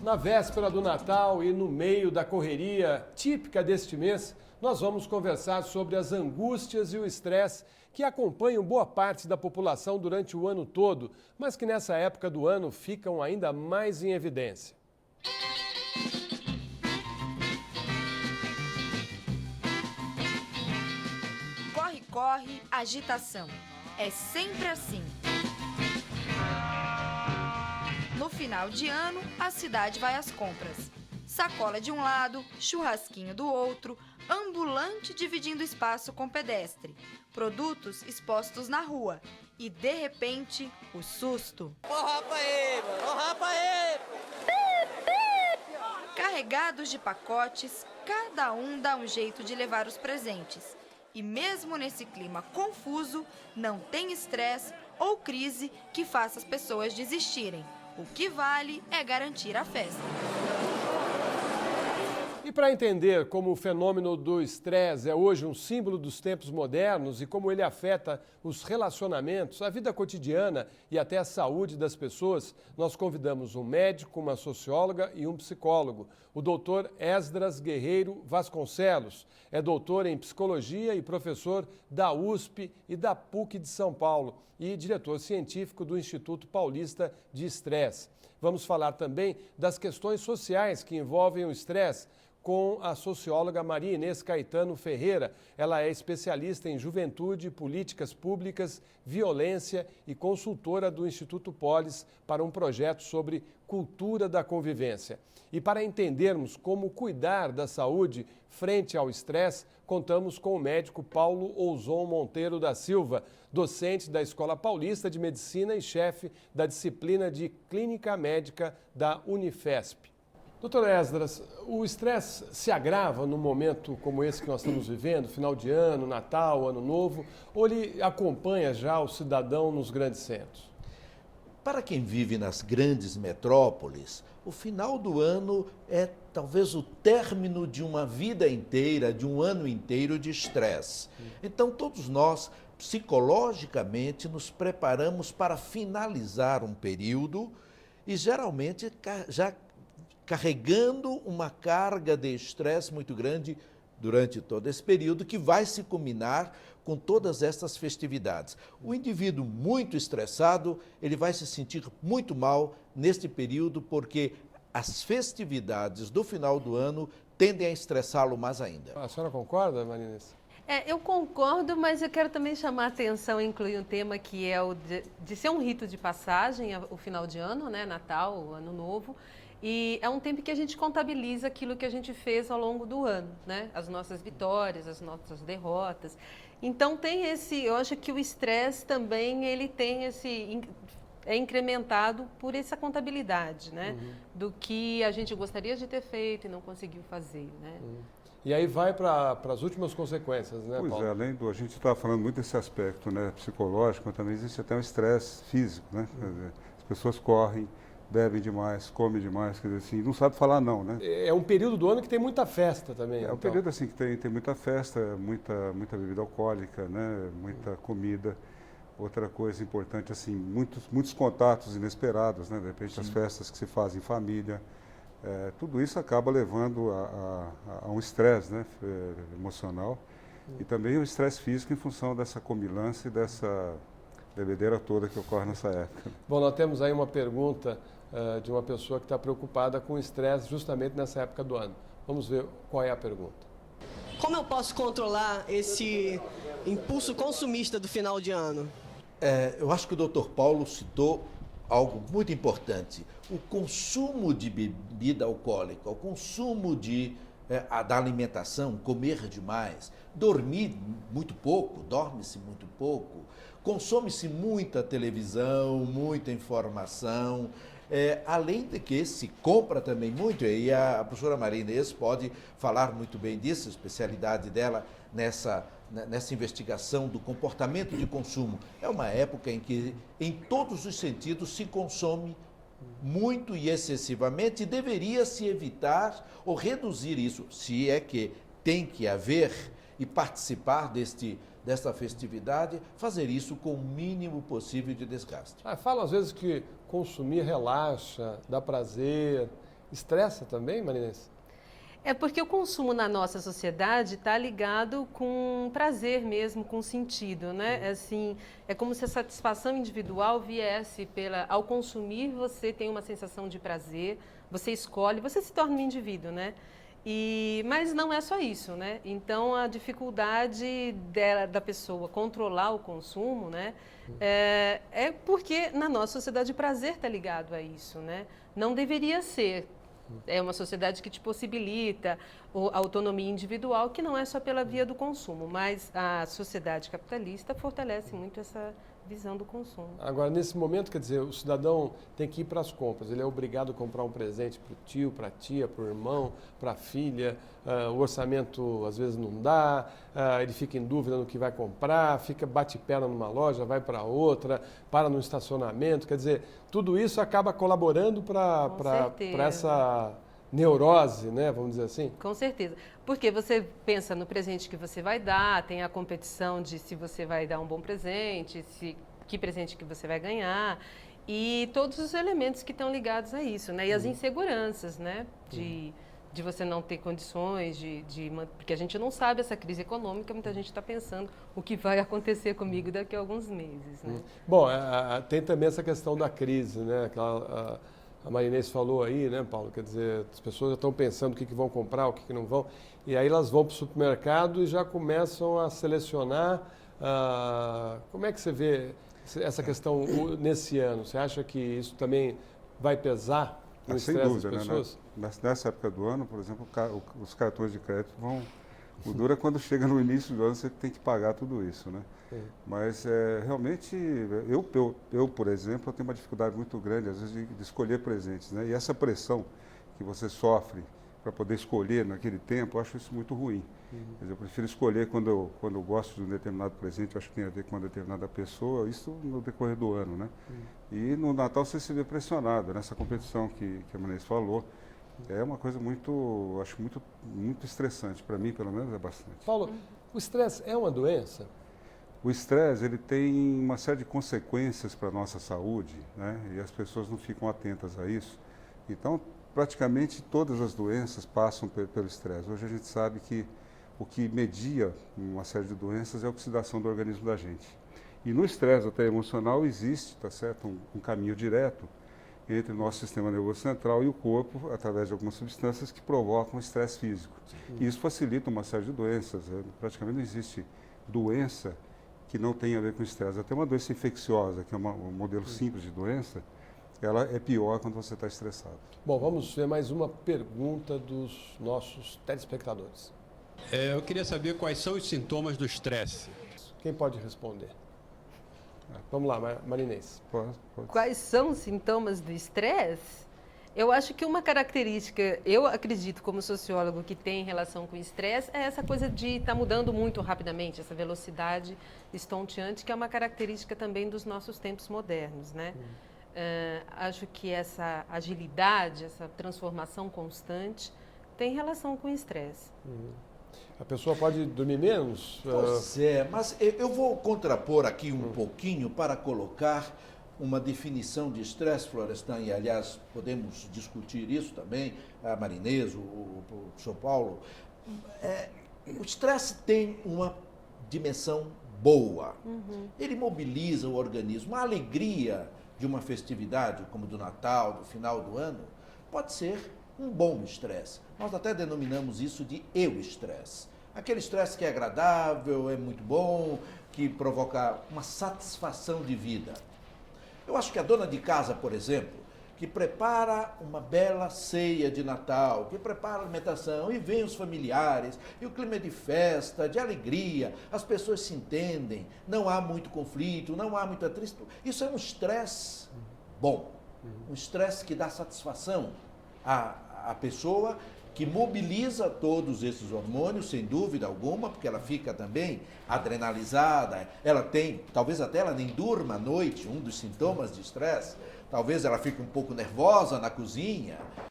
Na véspera do Natal e no meio da correria típica deste mês, nós vamos conversar sobre as angústias e o estresse que acompanham boa parte da população durante o ano todo, mas que nessa época do ano ficam ainda mais em evidência. Corre, corre, agitação. É sempre assim. No final de ano, a cidade vai às compras. Sacola de um lado, churrasquinho do outro, ambulante dividindo espaço com pedestre, produtos expostos na rua e, de repente, o susto. Carregados de pacotes, cada um dá um jeito de levar os presentes. E mesmo nesse clima confuso, não tem estresse ou crise que faça as pessoas desistirem. O que vale é garantir a festa. E para entender como o fenômeno do estresse é hoje um símbolo dos tempos modernos e como ele afeta os relacionamentos, a vida cotidiana e até a saúde das pessoas, nós convidamos um médico, uma socióloga e um psicólogo, o doutor Esdras Guerreiro Vasconcelos. É doutor em psicologia e professor da USP e da PUC de São Paulo e diretor científico do Instituto Paulista de Estresse. Vamos falar também das questões sociais que envolvem o estresse com a socióloga Maria Inês Caetano Ferreira. Ela é especialista em juventude, políticas públicas, violência e consultora do Instituto Polis para um projeto sobre cultura da convivência. E para entendermos como cuidar da saúde frente ao estresse, contamos com o médico Paulo Ouzon Monteiro da Silva, docente da Escola Paulista de Medicina e chefe da disciplina de Clínica Médica da Unifesp. Doutor Esdras, o estresse se agrava num momento como esse que nós estamos vivendo, final de ano, Natal, Ano Novo, ou ele acompanha já o cidadão nos grandes centros? Para quem vive nas grandes metrópoles, o final do ano é talvez o término de uma vida inteira, de um ano inteiro de estresse. Então, todos nós, psicologicamente, nos preparamos para finalizar um período e, geralmente, já carregando uma carga de estresse muito grande durante todo esse período, que vai se culminar com todas estas festividades. O indivíduo muito estressado, ele vai se sentir muito mal neste período, porque as festividades do final do ano tendem a estressá-lo mais ainda. A senhora concorda, Maria Inês? Eu concordo, mas eu quero também chamar a atenção e incluir um tema que é o de ser um rito de passagem, o final de ano, né, Natal, o Ano Novo. E é um tempo que a gente contabiliza aquilo que a gente fez ao longo do ano, né? As nossas vitórias, as nossas derrotas. Então tem eu acho que o estresse também, ele tem é incrementado por essa contabilidade, né? Do que a gente gostaria de ter feito e não conseguiu fazer, né? E aí vai para as últimas consequências, né, Paulo? Paulo? Além do, a gente está falando muito desse aspecto, né, psicológico, mas também existe até um estresse físico, né? Quer dizer, as pessoas correm, bebem demais, comem demais, quer dizer assim, não sabe falar não, né? É um período do ano que tem muita festa também. É um período assim que tem muita festa, muita bebida alcoólica, né? Muita comida. Outra coisa importante, assim, muitos contatos inesperados, né? De repente as festas que se fazem em família. Tudo isso acaba levando a um estresse, né? Emocional. E também o estresse físico em função dessa comilança e dessa bebedeira toda que ocorre nessa época. Bom, nós temos aí uma pergunta de uma pessoa que está preocupada com o estresse justamente nessa época do ano. Vamos ver qual é a pergunta. Como eu posso controlar esse impulso consumista do final de ano? Eu acho que o Dr. Paulo citou algo muito importante. O consumo de bebida alcoólica, o consumo da alimentação, comer demais, dormir muito pouco, dorme-se muito pouco, consome-se muita televisão, muita informação, além de que se compra também muito, e a professora Maria Inês pode falar muito bem disso, a especialidade dela nessa investigação do comportamento de consumo. É uma época em que, em todos os sentidos, se consome muito e excessivamente, e deveria se evitar ou reduzir isso, se é que tem que haver e participar desta festividade, fazer isso com o mínimo possível de desgaste. Falam às vezes que consumir relaxa, dá prazer. estressa também, Marinês? É porque o consumo na nossa sociedade está ligado com prazer mesmo, com sentido, né? Assim, é como se a satisfação individual viesse ao consumir, você tem uma sensação de prazer, você escolhe, você se torna um indivíduo, né? Mas não é só isso, né? Então, a dificuldade da pessoa controlar o consumo, né? É porque na nossa sociedade o prazer está ligado a isso, né? Não deveria ser. É uma sociedade que te possibilita a autonomia individual, que não é só pela via do consumo, mas a sociedade capitalista fortalece muito essa visão do consumo. Agora, nesse momento, quer dizer, o cidadão tem que ir para as compras, ele é obrigado a comprar um presente para o tio, para a tia, para o irmão, para a filha, o orçamento às vezes não dá, ele fica em dúvida no que vai comprar, bate perna numa loja, vai para outra, para no estacionamento, quer dizer, tudo isso acaba colaborando para essa neurose, né, vamos dizer assim? Com certeza, porque você pensa no presente que você vai dar, tem a competição de se você vai dar um bom presente, que presente que você vai ganhar, e todos os elementos que estão ligados a isso, né, e as inseguranças, né, de você não ter condições, porque a gente não sabe essa crise econômica, muita gente está pensando o que vai acontecer comigo daqui a alguns meses, né? Bom, tem também essa questão da crise, né, a Marinês falou aí, né, Paulo? Quer dizer, as pessoas já estão pensando o que vão comprar, o que não vão, e aí elas vão para o supermercado e já começam a selecionar. Como é que você vê essa questão nesse ano? Você acha que isso também vai pesar no estresse das pessoas? Né? Nessa época do ano, por exemplo, os cartões de crédito vão... O duro é quando chega no início do ano, você tem que pagar tudo isso, né? Mas realmente, eu, por exemplo, eu tenho uma dificuldade muito grande, às vezes, de escolher presentes, né? E essa pressão que você sofre para poder escolher naquele tempo, eu acho isso muito ruim. Quer dizer, eu prefiro escolher quando eu gosto de um determinado presente, eu acho que tem a ver com uma determinada pessoa, isso no decorrer do ano, né? E no Natal você se vê pressionado, nessa competição que a Marinês falou. É uma coisa muito, acho muito estressante, para mim pelo menos é bastante. Paulo, o estresse é uma doença? O estresse, ele tem uma série de consequências para a nossa saúde, né? E as pessoas não ficam atentas a isso. Então, praticamente todas as doenças passam pelo estresse. Hoje a gente sabe que o que media uma série de doenças é a oxidação do organismo da gente. E no estresse até emocional existe, tá certo, um caminho direto entre o nosso sistema nervoso central e o corpo, através de algumas substâncias que provocam estresse físico. E isso facilita uma série de doenças. Praticamente não existe doença que não tenha a ver com estresse. Até uma doença infecciosa, que é um modelo simples de doença, ela é pior quando você está estressado. Bom, vamos ver mais uma pergunta dos nossos telespectadores. Eu queria saber quais são os sintomas do estresse. Quem pode responder? Vamos lá, Marinês. Pode. Quais são os sintomas do estresse? Eu acho que uma característica, eu acredito como sociólogo, que tem relação com o estresse, é essa coisa de estar mudando muito rapidamente, essa velocidade estonteante, que é uma característica também dos nossos tempos modernos, né? Acho que essa agilidade, essa transformação constante, tem relação com o estresse. A pessoa pode dormir menos? Pois mas eu vou contrapor aqui um pouquinho para colocar uma definição de estresse, Florestan, e aliás podemos discutir isso também, a Marinês, o São Paulo. O estresse tem uma dimensão boa. Ele mobiliza o organismo. A alegria de uma festividade, como do Natal, do final do ano, pode ser um bom estresse. Nós até denominamos isso de eu-estresse. Aquele estresse que é agradável, é muito bom, que provoca uma satisfação de vida. Eu acho que a dona de casa, por exemplo, que prepara uma bela ceia de Natal, que prepara a alimentação e vem os familiares, e o clima é de festa, de alegria, as pessoas se entendem, não há muito conflito, não há muita tristeza. Isso é um estresse bom, um estresse que dá satisfação à pessoa, que mobiliza todos esses hormônios, sem dúvida alguma, porque ela fica também adrenalizada, ela tem, talvez até ela nem durma à noite, um dos sintomas de estresse, talvez ela fique um pouco nervosa na cozinha,